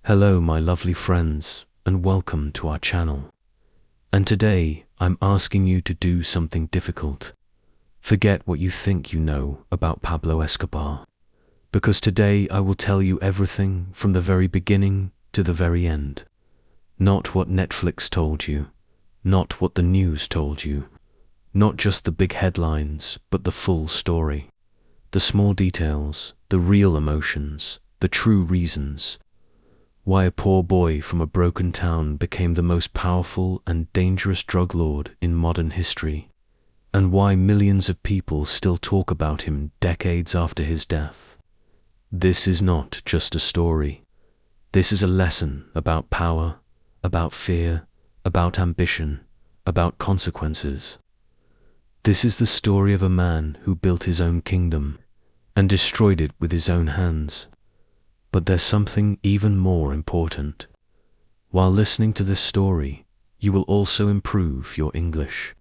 Hello my lovely friends, and welcome to our channel. And today I'm asking you to do something difficult. Forget what you think you know about Pablo Escobar. Because today I will tell you everything from the very beginning to the very end. Not what Netflix told you, not what the news told you, not just the big headlines, but the full story. The small details, the real emotions, the true reasons. Why a poor boy from a broken town became the most powerful and dangerous drug lord in modern history, and why millions of people still talk about him decades after his death. This is not just a story. This is a lesson about power, about fear, about ambition, about consequences. This is the story of a man who built his own kingdom and destroyed it with his own hands. But there's something even more important. While listening to this story, you will also improve your English,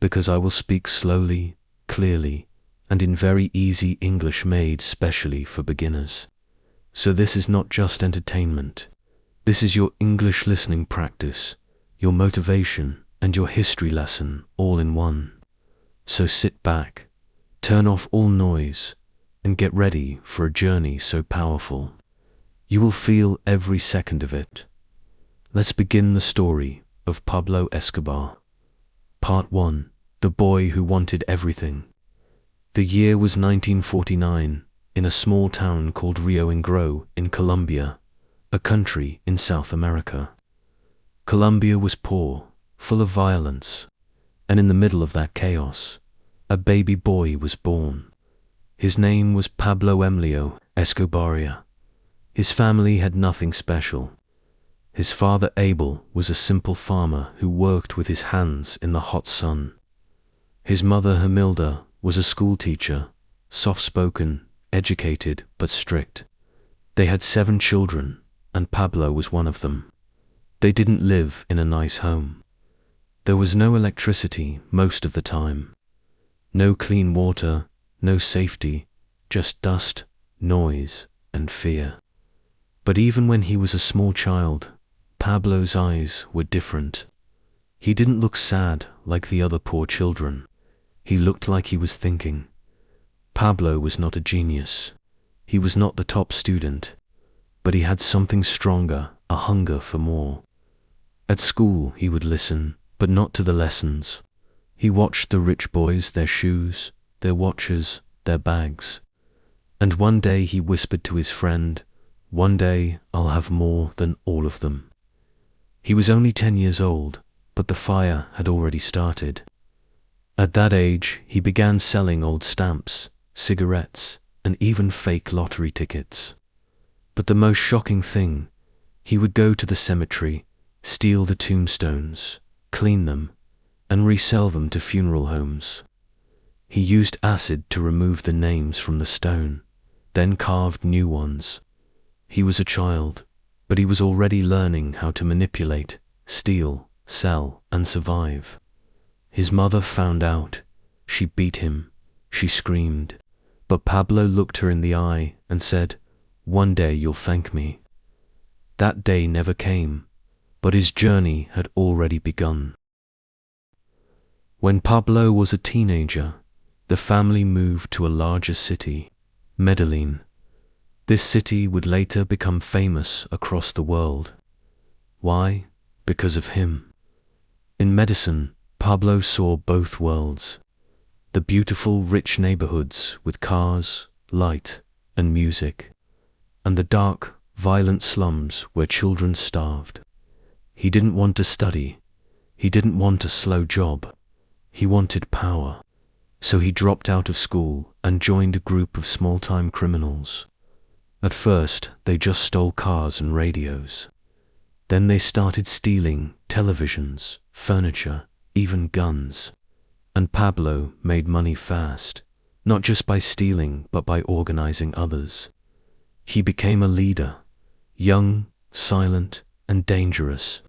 because I will speak slowly, clearly, and in very easy English made specially for beginners. So this is not just entertainment. This is your English listening practice, your motivation, and your history lesson all in one. So sit back, turn off all noise, and get ready for a journey so powerful. You will feel every second of it. Let's begin the story of Pablo Escobar. Part 1. The Boy Who Wanted Everything. The year was 1949, in a small town called Rio Negro in Colombia, a country in South America. Colombia was poor, full of violence, and in the middle of that chaos, a baby boy was born. His name was Pablo Emilio Escobar. His family had nothing special. His father Abel was a simple farmer who worked with his hands in the hot sun. His mother Hamilda was a school teacher, soft-spoken, educated, but strict. They had 7 children, and Pablo was one of them. They didn't live in a nice home. There was no electricity most of the time. No clean water, no safety, just dust, noise, and fear. But even when he was a small child, Pablo's eyes were different. He didn't look sad like the other poor children. He looked like he was thinking. Pablo was not a genius. He was not the top student, but he had something stronger, a hunger for more. At school he would listen, but not to the lessons. He watched the rich boys, their shoes, their watches, their bags. And one day he whispered to his friend, "One day I'll have more than all of them." He was only 10 years old, but the fire had already started. At that age, he began selling old stamps, cigarettes, and even fake lottery tickets. But the most shocking thing, he would go to the cemetery, steal the tombstones, clean them, and resell them to funeral homes. He used acid to remove the names from the stone, then carved new ones. He was a child, but he was already learning how to manipulate, steal, sell, and survive. His mother found out. She beat him. She screamed. But Pablo looked her in the eye and said, "One day you'll thank me." That day never came, but his journey had already begun. When Pablo was a teenager, the family moved to a larger city, Medellin. This city would later become famous across the world. Why? Because of him. In medicine, Pablo saw both worlds. The beautiful, rich neighborhoods with cars, light, and music, and the dark, violent slums where children starved. He didn't want to study. He didn't want a slow job. He wanted power. So he dropped out of school and joined a group of small-time criminals. At first, they just stole cars and radios. Then they started stealing televisions, furniture, even guns. And Pablo made money fast, not just by stealing, but by organizing others. He became a leader, young, silent, and dangerous.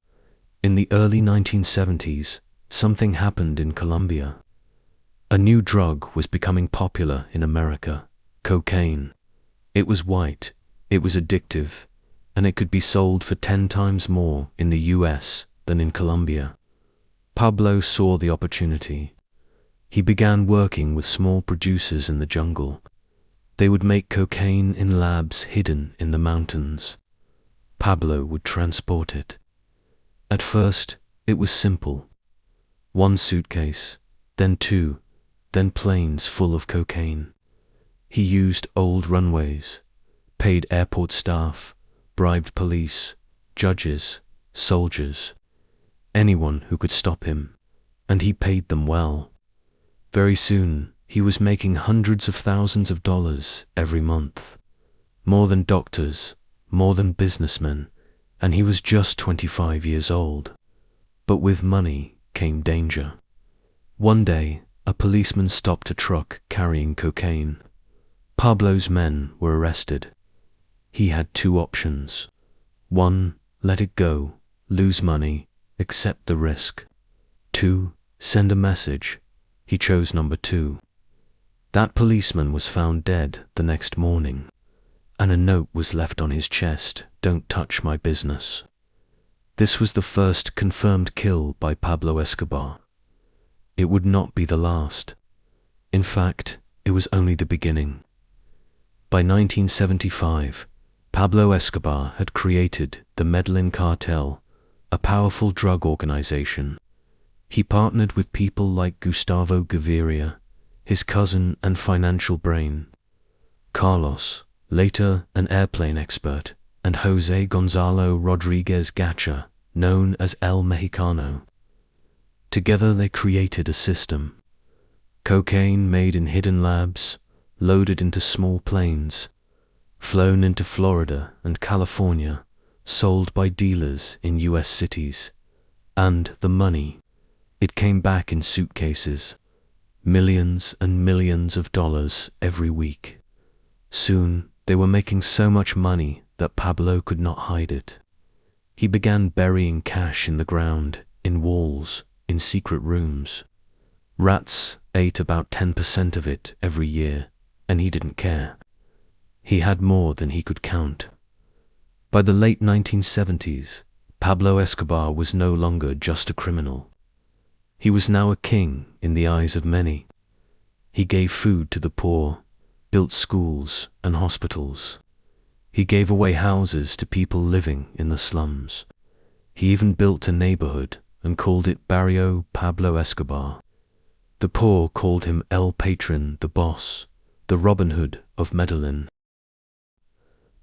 In the early 1970s, something happened in Colombia. A new drug was becoming popular in America, cocaine. It was white, it was addictive, and it could be sold for 10 times more in the US than in Colombia. Pablo saw the opportunity. He began working with small producers in the jungle. They would make cocaine in labs hidden in the mountains. Pablo would transport it. At first, it was simple. 1 suitcase, then 2, then planes full of cocaine. He used old runways, paid airport staff, bribed police, judges, soldiers, anyone who could stop him, and he paid them well. Very soon, he was making hundreds of thousands of dollars every month. More than doctors, more than businessmen, and he was just 25 years old. But with money came danger. One day, a policeman stopped a truck carrying cocaine. Pablo's men were arrested. He had 2 options. 1, let it go, lose money, accept the risk. 2, send a message. He chose number 2. That policeman was found dead the next morning, and a note was left on his chest, "Don't touch my business." This was the first confirmed kill by Pablo Escobar. It would not be the last. In fact, it was only the beginning. By 1975, Pablo Escobar had created the Medellin Cartel, a powerful drug organization. He partnered with people like Gustavo Gaviria, his cousin and financial brain, Carlos, later an airplane expert, and Jose Gonzalo Rodriguez Gacha, known as El Mexicano. Together they created a system. Cocaine made in hidden labs, loaded into small planes, flown into Florida and California, sold by dealers in US cities. And the money, it came back in suitcases, millions and millions of dollars every week. Soon, they were making so much money that Pablo could not hide it. He began burying cash in the ground, in walls, in secret rooms. Rats ate about 10% of it every year, and he didn't care. He had more than he could count. By the late 1970s, Pablo Escobar was no longer just a criminal. He was now a king in the eyes of many. He gave food to the poor, built schools and hospitals. He gave away houses to people living in the slums. He even built a neighborhood and called it Barrio Pablo Escobar. The poor called him El Patron, the boss, the Robin Hood of Medellin.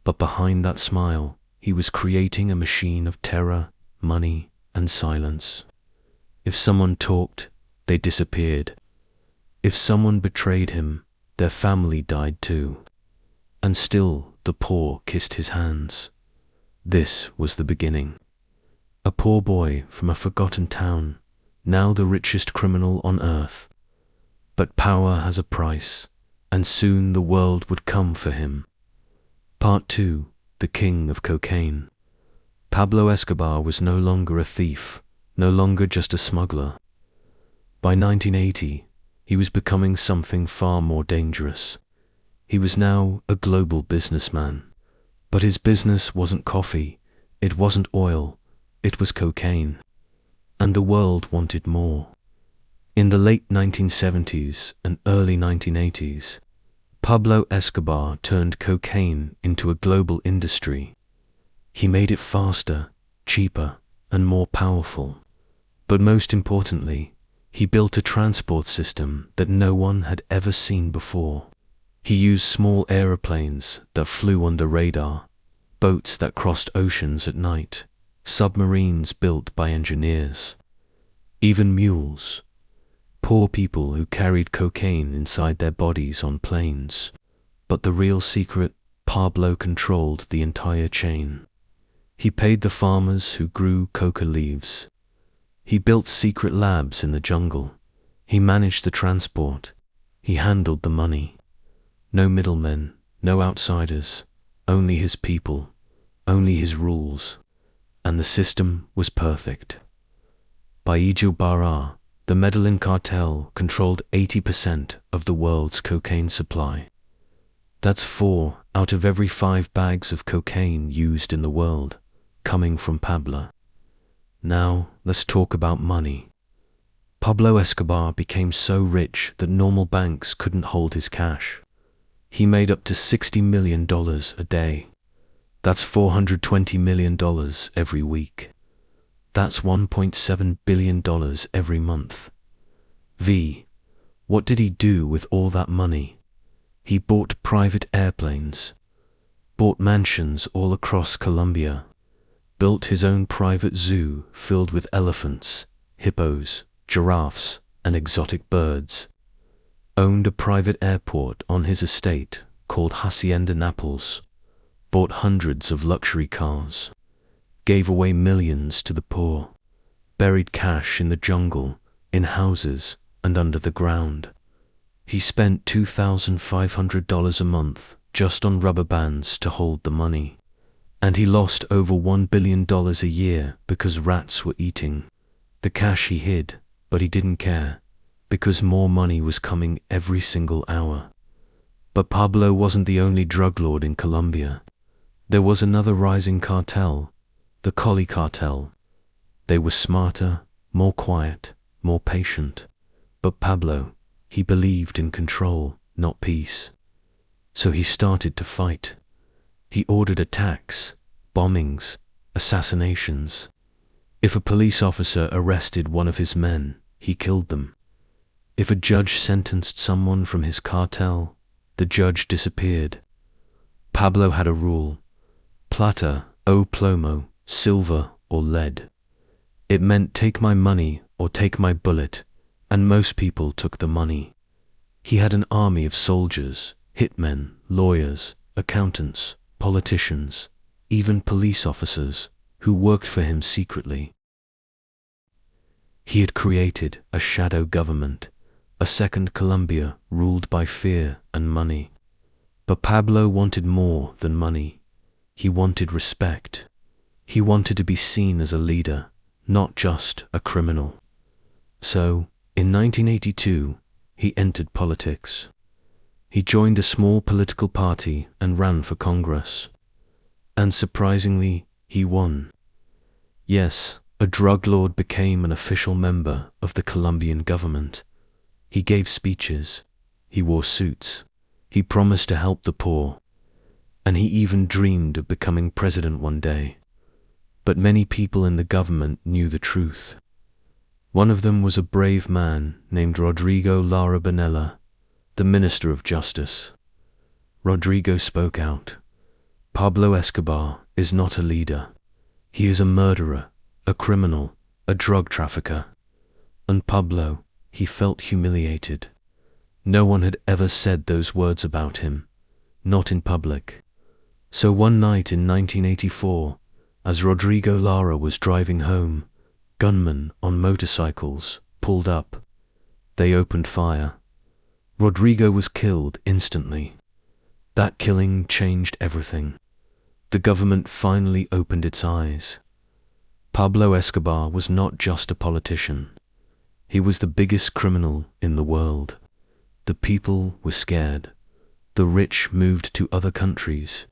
But behind that smile, he was creating a machine of terror, money, and silence. If someone talked, they disappeared. If someone betrayed him, their family died too. And still the poor kissed his hands. This was the beginning. A poor boy from a forgotten town, now the richest criminal on earth. But power has a price, and soon the world would come for him. Part 2, the King of Cocaine. Pablo Escobar was no longer a thief, no longer just a smuggler. By 1980, he was becoming something far more dangerous. He was now a global businessman. But his business wasn't coffee, it wasn't oil, it was cocaine. And the world wanted more. In the late 1970s and early 1980s, Pablo Escobar turned cocaine into a global industry. He made it faster, cheaper, and more powerful. But most importantly, he built a transport system that no one had ever seen before. He used small aeroplanes that flew under radar, boats that crossed oceans at night, submarines built by engineers, even mules, poor people who carried cocaine inside their bodies on planes. But the real secret, Pablo controlled the entire chain. He paid the farmers who grew coca leaves. He built secret labs in the jungle. He managed the transport. He handled the money. No middlemen, no outsiders, only his people, only his rules. And the system was perfect. By Ijilbarra, the Medellin cartel controlled 80% of the world's cocaine supply. That's 4 out of every 5 bags of cocaine used in the world coming from Pablo. Now, let's talk about money. Pablo Escobar became so rich that normal banks couldn't hold his cash. He made up to $60 million a day. That's $420 million every week. That's $1.7 billion every month. What did he do with all that money? He bought private airplanes, bought mansions all across Colombia, built his own private zoo filled with elephants, hippos, giraffes, and exotic birds, owned a private airport on his estate called Hacienda Naples, bought hundreds of luxury cars, gave away millions to the poor, buried cash in the jungle, in houses, and under the ground. He spent $2,500 a month just on rubber bands to hold the money, and he lost over $1 billion a year because rats were eating the cash he hid, but he didn't care, because more money was coming every single hour. But Pablo wasn't the only drug lord in Colombia. There was another rising cartel, the Collie cartel. They were smarter, more quiet, more patient. But Pablo, he believed in control, not peace. So he started to fight. He ordered attacks, bombings, assassinations. If a police officer arrested one of his men, he killed them. If a judge sentenced someone from his cartel, the judge disappeared. Pablo had a rule: plata o plomo, silver or lead. It meant take my money or take my bullet, and most people took the money. He had an army of soldiers, hitmen, lawyers, accountants, politicians, even police officers, who worked for him secretly. He had created a shadow government, a second Colombia ruled by fear and money. But Pablo wanted more than money. He wanted respect. He wanted to be seen as a leader, not just a criminal. So, in 1982, he entered politics. He joined a small political party and ran for Congress. And surprisingly, he won. Yes, a drug lord became an official member of the Colombian government. He gave speeches, he wore suits, he promised to help the poor, and he even dreamed of becoming president one day. But many people in the government knew the truth. One of them was a brave man named Rodrigo Lara Bonella, the Minister of Justice. Rodrigo spoke out. Pablo Escobar is not a leader. He is a murderer, a criminal, a drug trafficker. And Pablo, he felt humiliated. No one had ever said those words about him, not in public. So one night in 1984, as Rodrigo Lara was driving home, gunmen on motorcycles pulled up. They opened fire. Rodrigo was killed instantly. That killing changed everything. The government finally opened its eyes. Pablo Escobar was not just a politician. He was the biggest criminal in the world. The people were scared. The rich moved to other countries.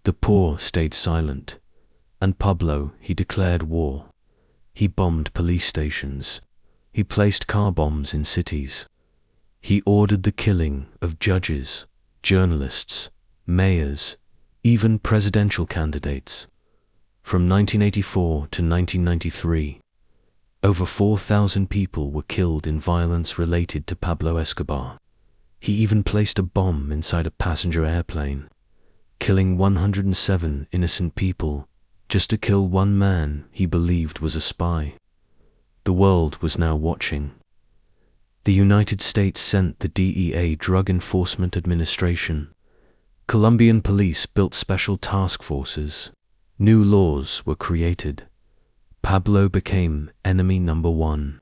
The poor stayed silent. And Pablo, he declared war. He bombed police stations. He placed car bombs in cities. He ordered the killing of judges, journalists, mayors, even presidential candidates. From 1984 to 1993, over 4,000 people were killed in violence related to Pablo Escobar. He even placed a bomb inside a passenger airplane, killing 107 innocent people just to kill one man he believed was a spy. The world was now watching. The United States sent the DEA, Drug Enforcement Administration. Colombian police built special task forces. New laws were created. Pablo became enemy number one.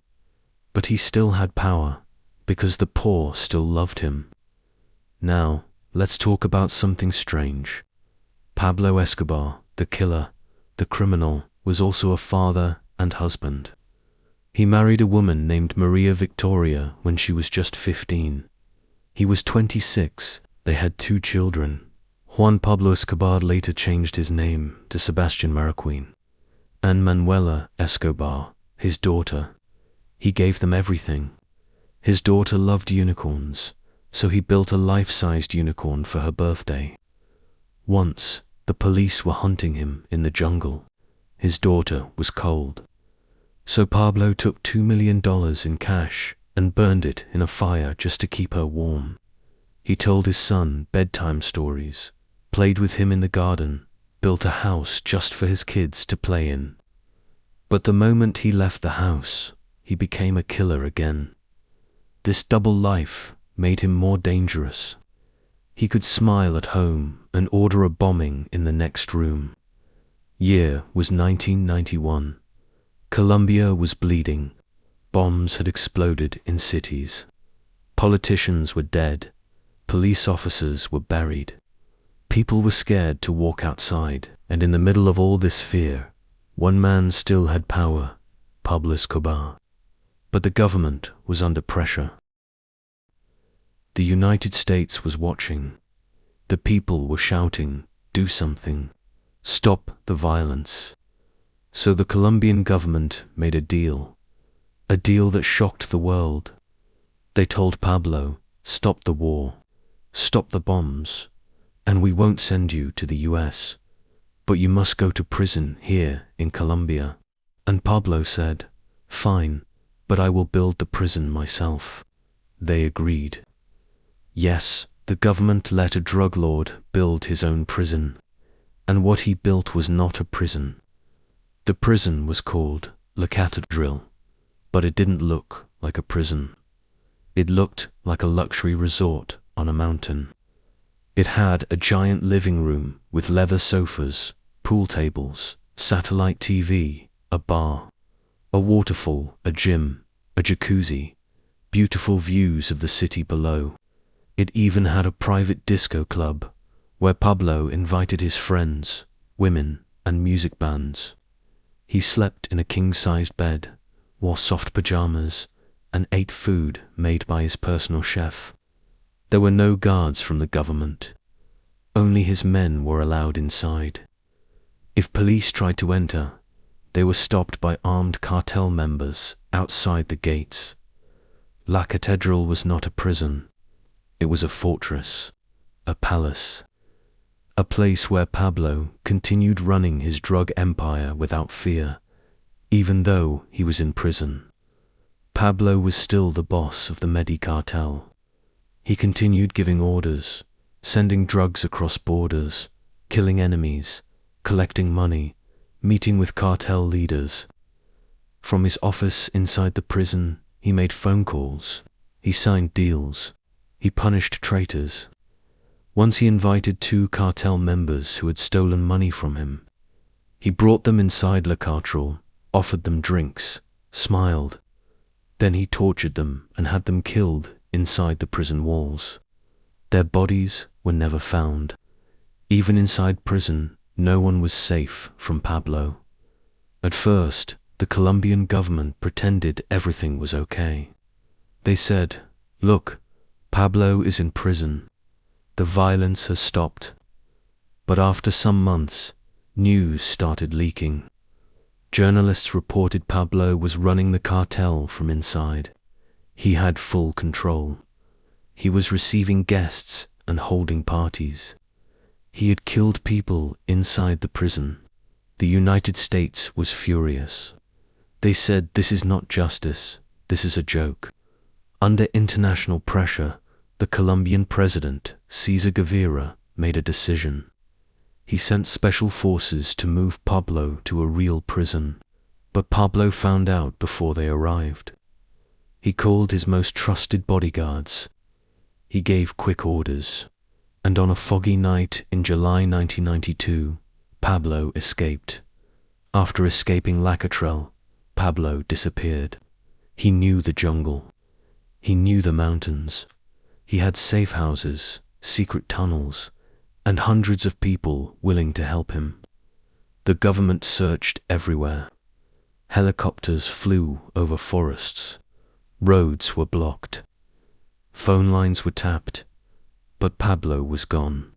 But he still had power, because the poor still loved him. Now, let's talk about something strange. Pablo Escobar, the killer, the criminal, was also a father and husband. He married a woman named Maria Victoria when she was just 15. He was 26, They had 2 children. Juan Pablo Escobar later changed his name to Sebastian Marroquin, and Manuela Escobar, his daughter. He gave them everything. His daughter loved unicorns, so he built a life-sized unicorn for her birthday. Once, the police were hunting him in the jungle. His daughter was cold. So Pablo took $2 million in cash and burned it in a fire just to keep her warm. He told his son bedtime stories, played with him in the garden, built a house just for his kids to play in. But the moment he left the house, he became a killer again. This double life made him more dangerous. He could smile at home and order a bombing in the next room. Year was 1991. Colombia was bleeding. Bombs had exploded in cities. Politicians were dead. Police officers were buried. People were scared to walk outside, and in the middle of all this fear, one man still had power, Pablo Escobar. But the government was under pressure. The United States was watching. The people were shouting, "Do something. Stop the violence." So the Colombian government made a deal that shocked the world. They told Pablo, "Stop the war, stop the bombs, and we won't send you to the US, but you must go to prison here in Colombia." And Pablo said, "Fine, but I will build the prison myself." They agreed. Yes, the government let a drug lord build his own prison, and what he built was not a prison. The prison was called La Catedral, but it didn't look like a prison. It looked like a luxury resort on a mountain. It had a giant living room with leather sofas, pool tables, satellite TV, a bar, a waterfall, a gym, a jacuzzi, beautiful views of the city below. It even had a private disco club where Pablo invited his friends, women, and music bands. He slept in a king-sized bed, wore soft pajamas, and ate food made by his personal chef. There were no guards from the government. Only his men were allowed inside. If police tried to enter, they were stopped by armed cartel members outside the gates. La Catedral was not a prison. It was a fortress, a palace, a place where Pablo continued running his drug empire without fear, even though he was in prison. Pablo was still the boss of the Medi cartel. He continued giving orders, sending drugs across borders, killing enemies, collecting money, meeting with cartel leaders. From his office inside the prison, he made phone calls, he signed deals, he punished traitors. Once he invited 2 cartel members who had stolen money from him. He brought them inside La Catedral, offered them drinks, smiled. Then he tortured them and had them killed inside the prison walls. Their bodies were never found. Even inside prison, no one was safe from Pablo. At first, the Colombian government pretended everything was okay. They said, "Look, Pablo is in prison. The violence has stopped." But after some months, news started leaking. Journalists reported Pablo was running the cartel from inside. He had full control. He was receiving guests and holding parties. He had killed people inside the prison. The United States was furious. They said, "This is not justice, this is a joke." Under international pressure, the Colombian president, Cesar Gaviria, made a decision. He sent special forces to move Pablo to a real prison, but Pablo found out before they arrived. He called his most trusted bodyguards. He gave quick orders, and on a foggy night in July 1992, Pablo escaped. After escaping La Catedral, Pablo disappeared. He knew the jungle. He knew the mountains. He had safe houses, secret tunnels, and hundreds of people willing to help him. The government searched everywhere. Helicopters flew over forests. Roads were blocked. Phone lines were tapped. But Pablo was gone.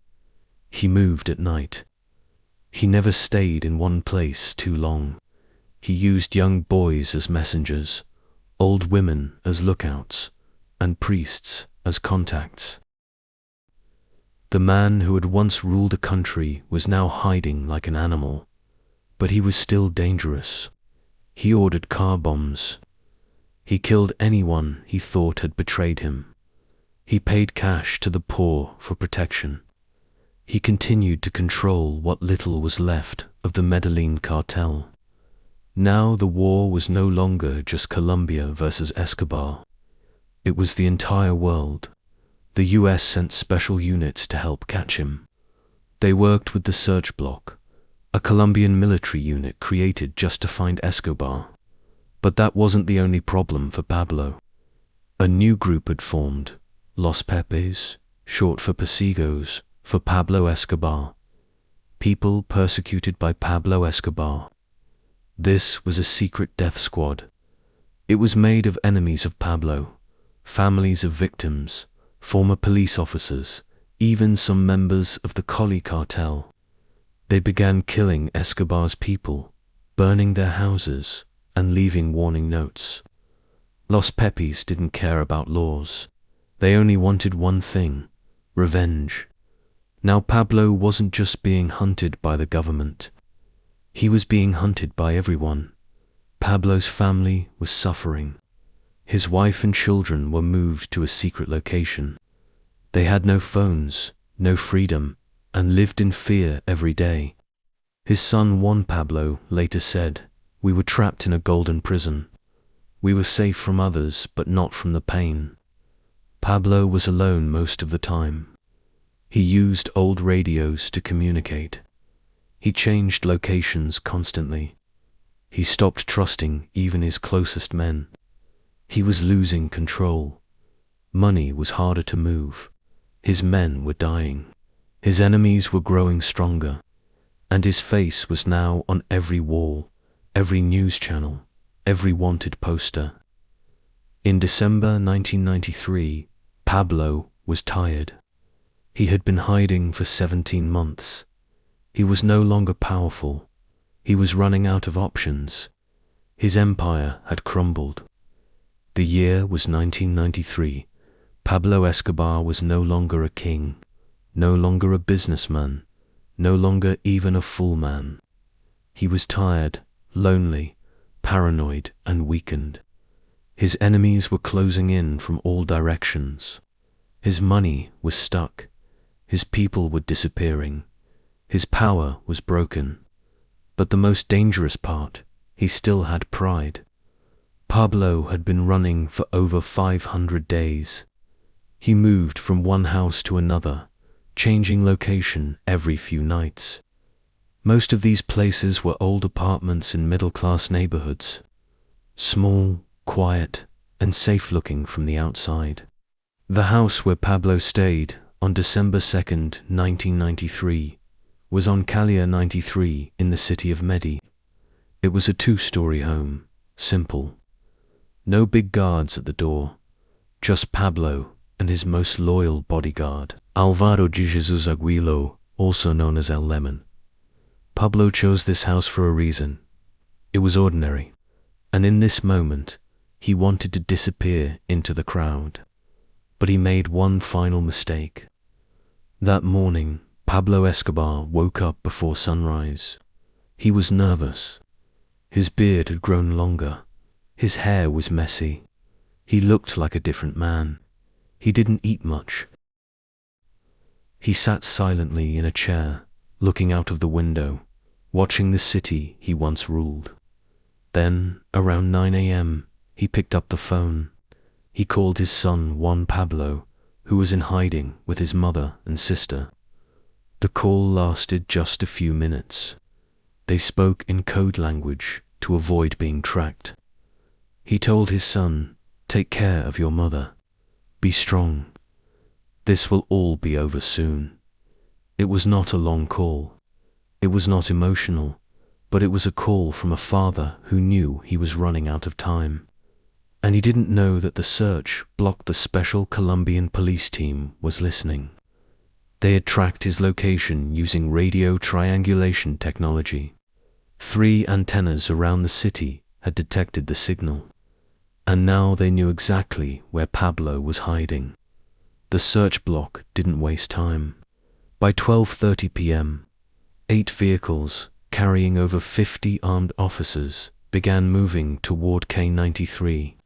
He moved at night. He never stayed in one place too long. He used young boys as messengers, old women as lookouts, and priests as contacts. The man who had once ruled a country was now hiding like an animal, but he was still dangerous. He ordered car bombs. He killed anyone he thought had betrayed him. He paid cash to the poor for protection. He continued to control what little was left of the Medellin cartel. Now the war was no longer just Colombia versus Escobar. It was the entire world. The US sent special units to help catch him. They worked with the Search Bloc, a Colombian military unit created just to find Escobar. But that wasn't the only problem for Pablo. A new group had formed, Los Pepes, short for Pasigos, for Pablo Escobar. People persecuted by Pablo Escobar. This was a secret death squad. It was made of enemies of Pablo, families of victims, former police officers, even some members of the Coli cartel. They began killing Escobar's people, burning their houses, and leaving warning notes. Los Pepes didn't care about laws. They only wanted one thing: revenge. Now Pablo wasn't just being hunted by the government. He was being hunted by everyone. Pablo's family was suffering. His wife and children were moved to a secret location. They had no phones, no freedom, and lived in fear every day. His son Juan Pablo later said, "We were trapped in a golden prison. We were safe from others, but not from the pain." Pablo was alone most of the time. He used old radios to communicate. He changed locations constantly. He stopped trusting even his closest men. He was losing control. Money was harder to move. His men were dying. His enemies were growing stronger. And his face was now on every wall, every news channel, every wanted poster. In December 1993, Pablo was tired. He had been hiding for 17 months. He was no longer powerful. He was running out of options. His empire had crumbled. The year was 1993. Pablo Escobar was no longer a king, no longer a businessman, no longer even a full man. He was tired, lonely, paranoid, and weakened. His enemies were closing in from all directions. His money was stuck. His people were disappearing. His power was broken. But the most dangerous part, he still had pride. Pablo had been running for over 500 days. He moved from one house to another, changing location every few nights. Most of these places were old apartments in middle-class neighborhoods, small, quiet, and safe-looking from the outside. The house where Pablo stayed on December 2nd, 1993, was on Calle 93 in the city of Medellin. It was a 2-story home, simple. No big guards at the door, just Pablo and his most loyal bodyguard, Alvaro de Jesus Aguilo, also known as El Lemon. Pablo chose this house for a reason. It was ordinary, and in this moment, he wanted to disappear into the crowd. But he made one final mistake. That morning, Pablo Escobar woke up before sunrise. He was nervous. His beard had grown longer. His hair was messy. He looked like a different man. He didn't eat much. He sat silently in a chair, looking out of the window, watching the city he once ruled. Then, around 9 a.m., he picked up the phone. He called his son Juan Pablo, who was in hiding with his mother and sister. The call lasted just a few minutes. They spoke in code language to avoid being tracked. He told his son, "Take care of your mother. Be strong. This will all be over soon." It was not a long call. It was not emotional, but it was a call from a father who knew he was running out of time. And he didn't know that the search blocked the special Colombian police team was listening. They had tracked his location using radio triangulation technology. 3 antennas around the city had detected the signal, and now they knew exactly where Pablo was hiding. The search block didn't waste time. By 12:30 p.m., 8 vehicles carrying over 50 armed officers began moving toward K93.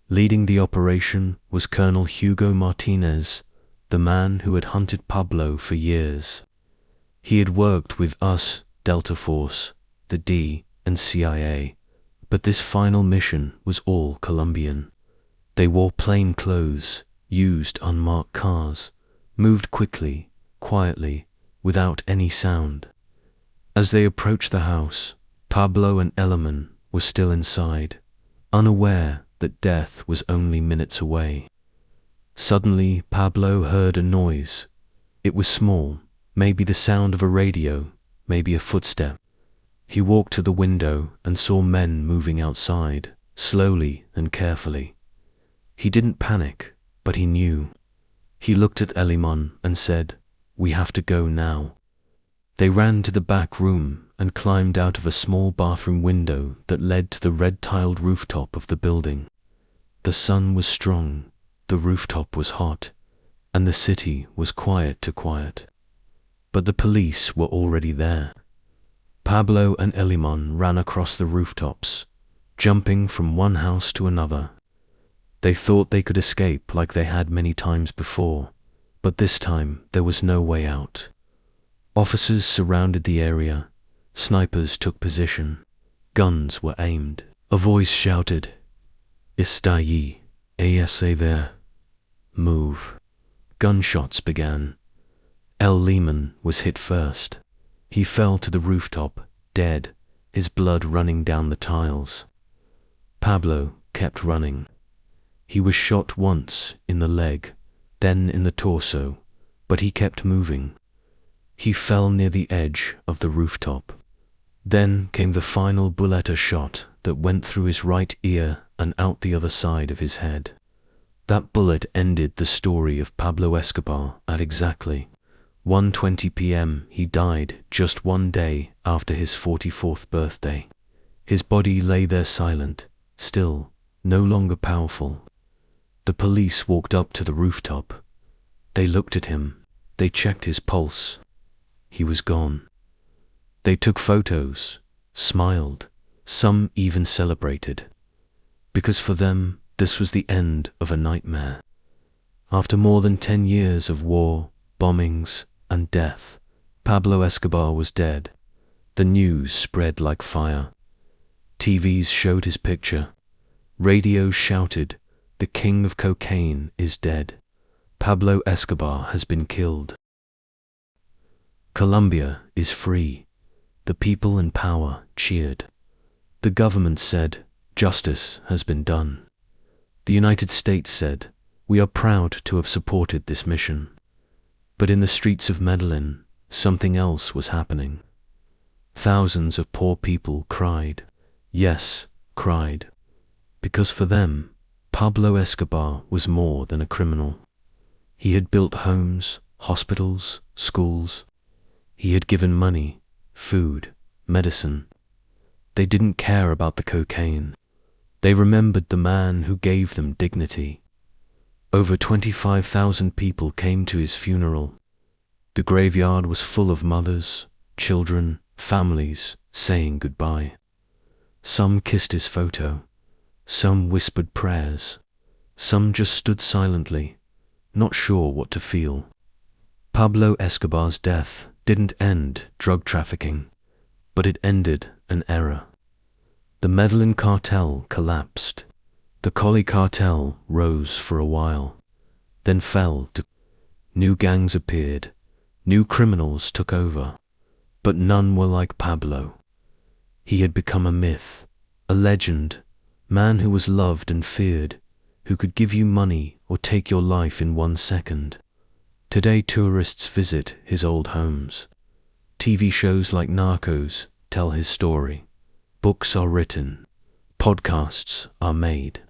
Leading the operation was Colonel Hugo Martinez, the man who had hunted Pablo for years. He had worked with US, Delta Force, the D, and CIA, but this final mission was all Colombian. They wore plain clothes, used unmarked cars, moved quickly, quietly, without any sound. As they approached the house, Pablo and Eliman were still inside, unaware that death was only minutes away. Suddenly, Pablo heard a noise. It was small, maybe the sound of a radio, maybe a footstep. He walked to the window and saw men moving outside, slowly and carefully. He didn't panic, but he knew. He looked at Eliman and said, "We have to go now." They ran to the back room and climbed out of a small bathroom window that led to the red-tiled rooftop of the building. The sun was strong, the rooftop was hot, and the city was quiet to quiet. But the police were already there. Pablo and Eliman ran across the rooftops, jumping from one house to another. They thought they could escape like they had many times before, but this time there was no way out. Officers surrounded the area, snipers took position, guns were aimed. A voice shouted, "Está allí, esa there. Move." Gunshots began. Eliman was hit first. He fell to the rooftop, dead, his blood running down the tiles. Pablo kept running. He was shot once in the leg, then in the torso, but he kept moving. He fell near the edge of the rooftop. Then came the final bullet shot that went through his right ear and out the other side of his head. That bullet ended the story of Pablo Escobar at exactly 1:20 p.m. He died just one day after his 44th birthday. His body lay there silent, still, no longer powerful. The police walked up to the rooftop. They looked at him. They checked his pulse. He was gone. They took photos, smiled, some even celebrated. Because for them, this was the end of a nightmare. After more than 10 years of war, bombings, and death, Pablo Escobar was dead. The news spread like fire. TVs showed his picture. Radios shouted, "The king of cocaine is dead. Pablo Escobar has been killed." Colombia is free. The people in power cheered. The government said, "Justice has been done." The United States said, "We are proud to have supported this mission." But in the streets of Medellin, something else was happening. Thousands of poor people cried. Yes, cried. Because for them, Pablo Escobar was more than a criminal. He had built homes, hospitals, schools. He had given money, food, medicine. They didn't care about the cocaine. They remembered the man who gave them dignity. Over 25,000 people came to his funeral. The graveyard was full of mothers, children, families saying goodbye. Some kissed his photo. Some whispered prayers. Some just stood silently, not sure what to feel. Pablo Escobar's death didn't end drug trafficking, but it ended an era. The Medellin cartel collapsed. The Cali cartel rose for a while, then fell to. New gangs appeared, new criminals took over, but none were like Pablo. He had become a myth, a legend, man who was loved and feared, who could give you money or take your life in 1 second. Today tourists visit his old homes. TV shows like Narcos tell his story. Books are written. Podcasts are made.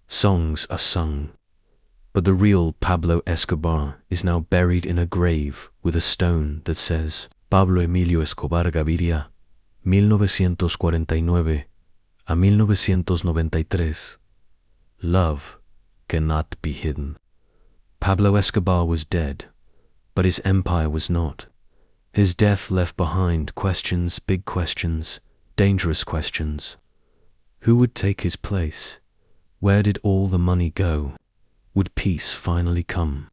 Songs are sung. But the real Pablo Escobar is now buried in a grave with a stone that says, Pablo Emilio Escobar Gaviria, 1949 a 1993. Love cannot be hidden. Pablo Escobar was dead, but his empire was not. His death left behind questions, big questions, dangerous questions. Who would take his place? Where did all the money go? Would peace finally come?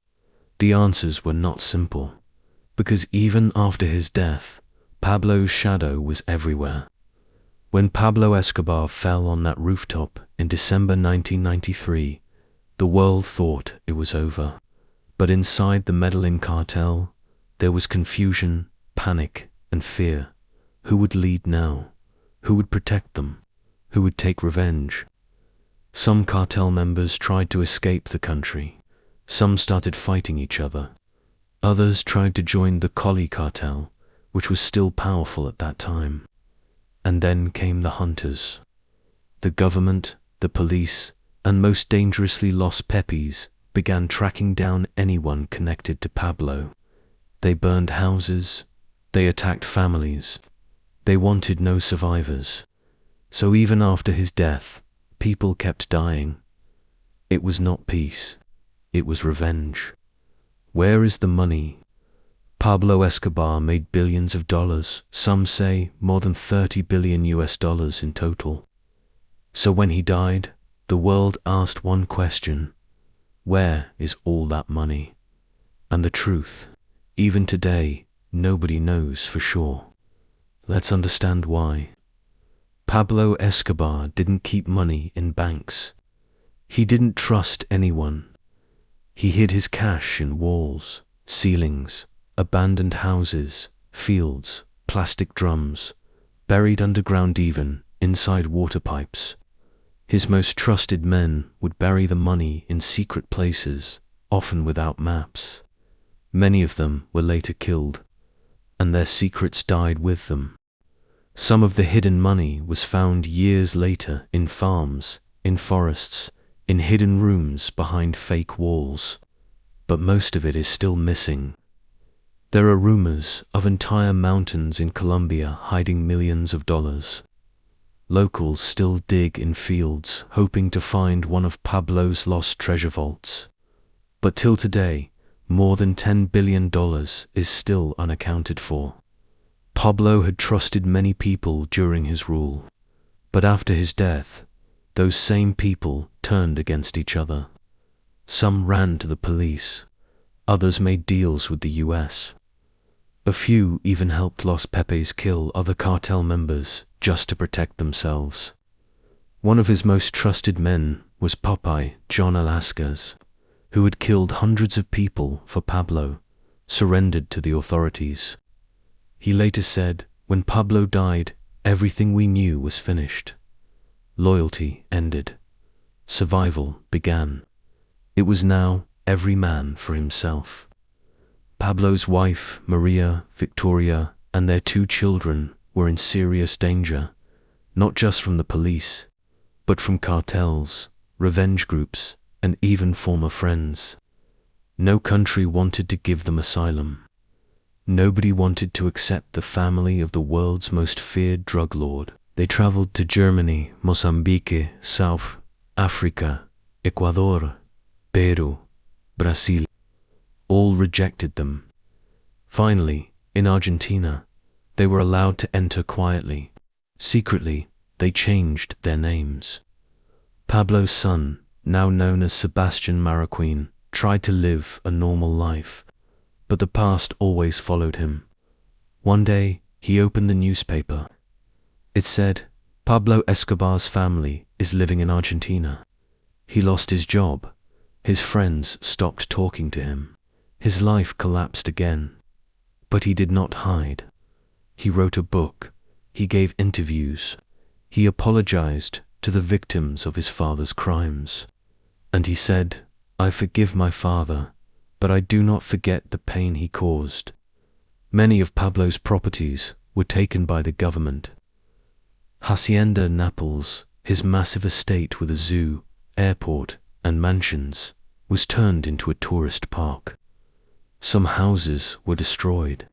The answers were not simple, because even after his death, Pablo's shadow was everywhere. When Pablo Escobar fell on that rooftop in December 1993, the world thought it was over. But inside the Medellin cartel, there was confusion, panic, and fear. Who would lead now? Who would protect them? Who would take revenge? Some cartel members tried to escape the country. Some started fighting each other. Others tried to join the Collie cartel, which was still powerful at that time. And then came the hunters. The government, the police, and most dangerously Los Pepis began tracking down anyone connected to Pablo. They burned houses. They attacked families. They wanted no survivors. So even after his death, people kept dying. It was not peace. It was revenge. Where is the money? Pablo Escobar made billions of dollars, some say more than 30 billion US dollars in total. So when he died, the world asked one question: where is all that money? And the truth, even today, nobody knows for sure. Let's understand why. Pablo Escobar didn't keep money in banks. He didn't trust anyone. He hid his cash in walls, ceilings, abandoned houses, fields, plastic drums, buried underground, even inside water pipes. His most trusted men would bury the money in secret places, often without maps. Many of them were later killed, and their secrets died with them. Some of the hidden money was found years later in farms, in forests, in hidden rooms behind fake walls. But most of it is still missing. There are rumors of entire mountains in Colombia hiding millions of dollars. Locals still dig in fields, hoping to find one of Pablo's lost treasure vaults. But till today, more than $10 billion is still unaccounted for. Pablo had trusted many people during his rule, but after his death, those same people turned against each other. Some ran to the police, others made deals with the US. A few even helped Los Pepes kill other cartel members just to protect themselves. One of his most trusted men was Popeye John Velasquez, who had killed hundreds of people for Pablo, surrendered to the authorities. He later said, when Pablo died, everything we knew was finished. Loyalty ended. Survival began. It was now every man for himself. Pablo's wife, Maria, Victoria, and their 2 children were in serious danger, not just from the police, but from cartels, revenge groups, and even former friends. No country wanted to give them asylum. Nobody wanted to accept the family of the world's most feared drug lord. They traveled to Germany, Mozambique, South Africa, Ecuador, Peru, Brazil. All rejected them. Finally, in Argentina, they were allowed to enter quietly. Secretly, they changed their names. Pablo's son, now known as Sebastian Marroquin, tried to live a normal life, but the past always followed him. One day, he opened the newspaper. It said, Pablo Escobar's family is living in Argentina. He lost his job. His friends stopped talking to him. His life collapsed again. But he did not hide. He wrote a book. He gave interviews. He apologized to the victims of his father's crimes. And he said, I forgive my father, but I do not forget the pain he caused. Many of Pablo's properties were taken by the government. Hacienda Naples, his massive estate with a zoo, airport, and mansions, was turned into a tourist park. Some houses were destroyed.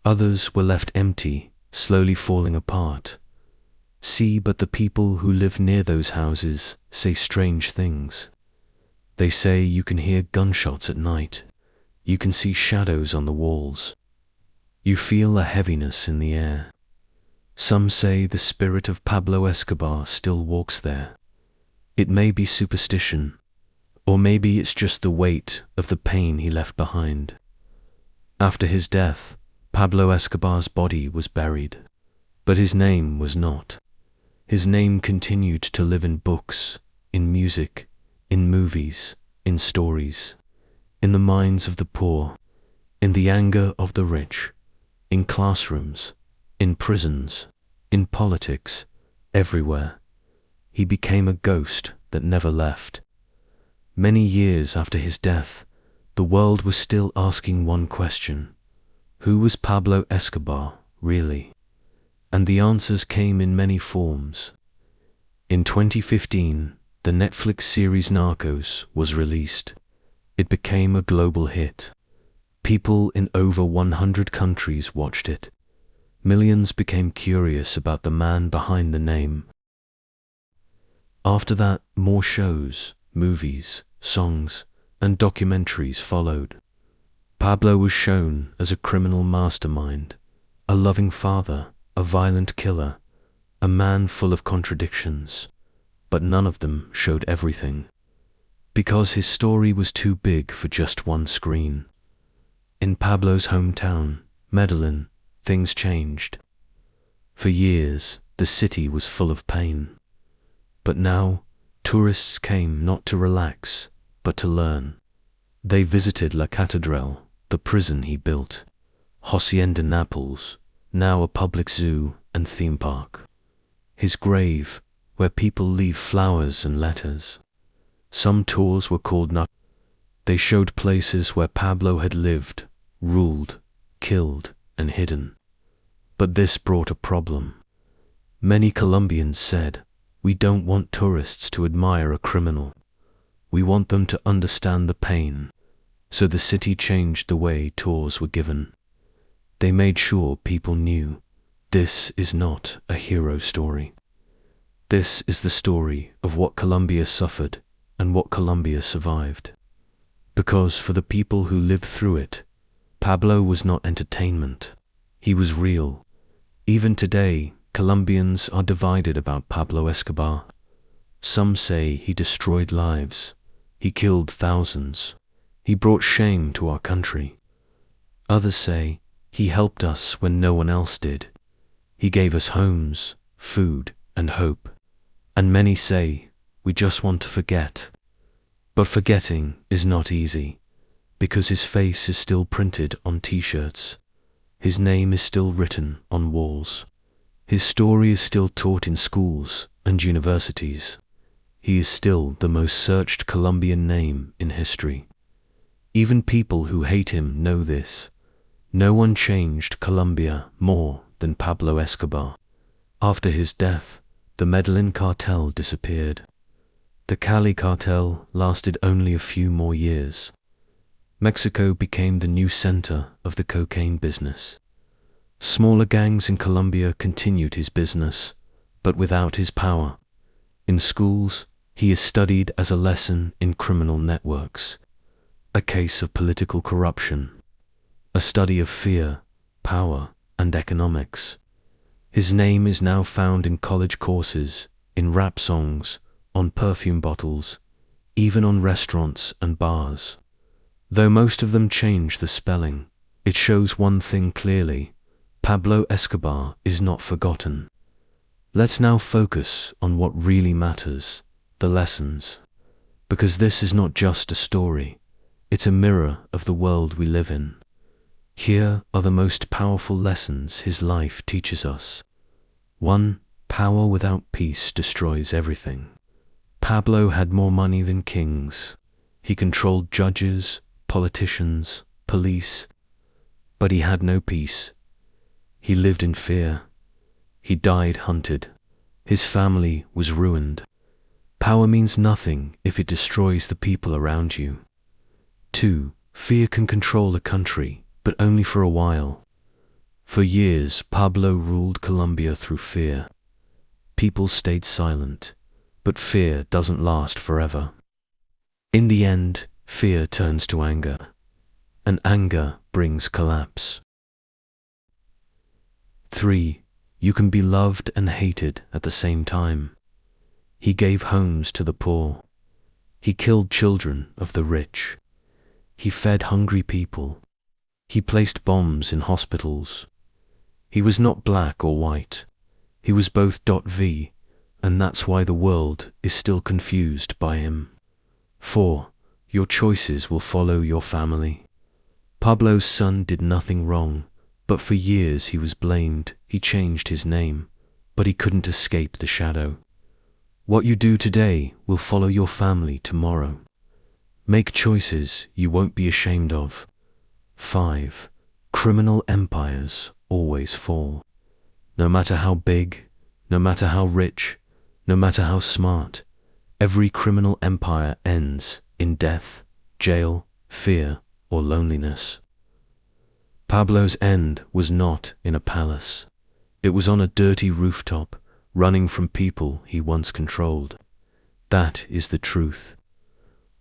Others were left empty, slowly falling apart. See, but the people who live near those houses say strange things. They say you can hear gunshots at night. You can see shadows on the walls. You feel a heaviness in the air. Some say the spirit of Pablo Escobar still walks there. It may be superstition, or maybe it's just the weight of the pain he left behind. After his death, Pablo Escobar's body was buried, but his name was not. His name continued to live in books, in music, in movies, in stories, in the minds of the poor, in the anger of the rich, in classrooms, in prisons, in politics, everywhere. He became a ghost that never left. Many years after his death, the world was still asking one question: who was Pablo Escobar, really? And the answers came in many forms. In 2015, the Netflix series Narcos was released. It became a global hit. People in over 100 countries watched it. Millions became curious about the man behind the name. After that, more shows, movies, songs, and documentaries followed. Pablo was shown as a criminal mastermind, a loving father, a violent killer, a man full of contradictions, but none of them showed everything, because his story was too big for just one screen. In Pablo's hometown, Medellin, things changed. For years, the city was full of pain. But now, tourists came not to relax, but to learn. They visited La Catedral, the prison he built, Hacienda Naples, now a public zoo and theme park, his grave, where people leave flowers and letters. Some tours were called Nut. They showed places where Pablo had lived, ruled, killed, and hidden. But this brought a problem. Many Colombians said, "We don't want tourists to admire a criminal. We want them to understand the pain." So the city changed the way tours were given. They made sure people knew, this is not a hero story. This is the story of what Colombia suffered and what Colombia survived. Because for the people who lived through it, Pablo was not entertainment. He was real. Even today, Colombians are divided about Pablo Escobar. Some say he destroyed lives. He killed thousands. He brought shame to our country. Others say he helped us when no one else did. He gave us homes, food, and hope. And many say we just want to forget. But forgetting is not easy, because his face is still printed on t-shirts. His name is still written on walls. His story is still taught in schools and universities. He is still the most searched Colombian name in history. Even people who hate him know this. No one changed Colombia more than Pablo Escobar. After his death, the Medellin cartel disappeared. The Cali cartel lasted only a few more years. Mexico became the new center of the cocaine business. Smaller gangs in Colombia continued his business, but without his power. In schools, he is studied as a lesson in criminal networks, a case of political corruption, a study of fear, power, and economics. His name is now found in college courses, in rap songs, on perfume bottles, even on restaurants and bars. Though most of them change the spelling, it shows one thing clearly: Pablo Escobar is not forgotten. Let's now focus on what really matters, the lessons. Because this is not just a story, it's a mirror of the world we live in. Here are the most powerful lessons his life teaches us. 1. Power without peace destroys everything. Pablo had more money than kings. He controlled judges, politicians, police, but he had no peace. He lived in fear. He died hunted. His family was ruined. Power means nothing if it destroys the people around you. 2. Fear can control a country, but only for a while. For years, Pablo ruled Colombia through fear. People stayed silent, but fear doesn't last forever. In the end, fear turns to anger, and anger brings collapse. 3. You can be loved and hated at the same time. He gave homes to the poor. He killed children of the rich. He fed hungry people. He placed bombs in hospitals. He was not black or white. He was both. V, and that's why the world is still confused by him. 4. Your choices will follow your family. Pablo's son did nothing wrong, but for years he was blamed. He changed his name, but he couldn't escape the shadow. What you do today will follow your family tomorrow. Make choices you won't be ashamed of. 5. Criminal empires always fall. No matter how big, no matter how rich, no matter how smart, every criminal empire ends in death, jail, fear, or loneliness. Pablo's end was not in a palace. It was on a dirty rooftop, running from people he once controlled. That is the truth.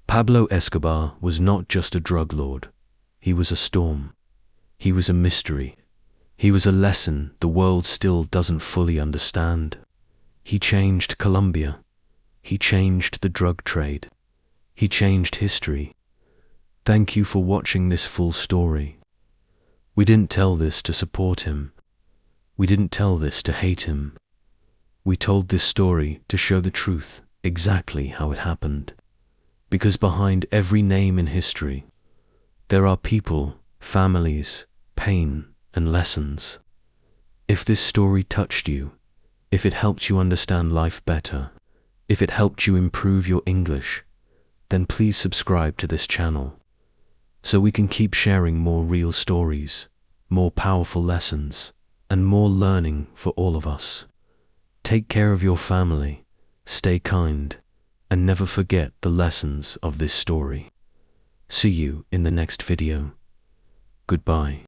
Pablo Escobar was not just a drug lord. He was a storm. He was a mystery. He was a lesson the world still doesn't fully understand. He changed Colombia. He changed the drug trade. He changed history. Thank you for watching this full story. We didn't tell this to support him. We didn't tell this to hate him. We told this story to show the truth, exactly how it happened. Because behind every name in history, there are people, families, pain, and lessons. If this story touched you, if it helped you understand life better, if it helped you improve your English, then please subscribe to this channel, so we can keep sharing more real stories, more powerful lessons, and more learning for all of us. Take care of your family, stay kind, and never forget the lessons of this story. See you in the next video. Goodbye.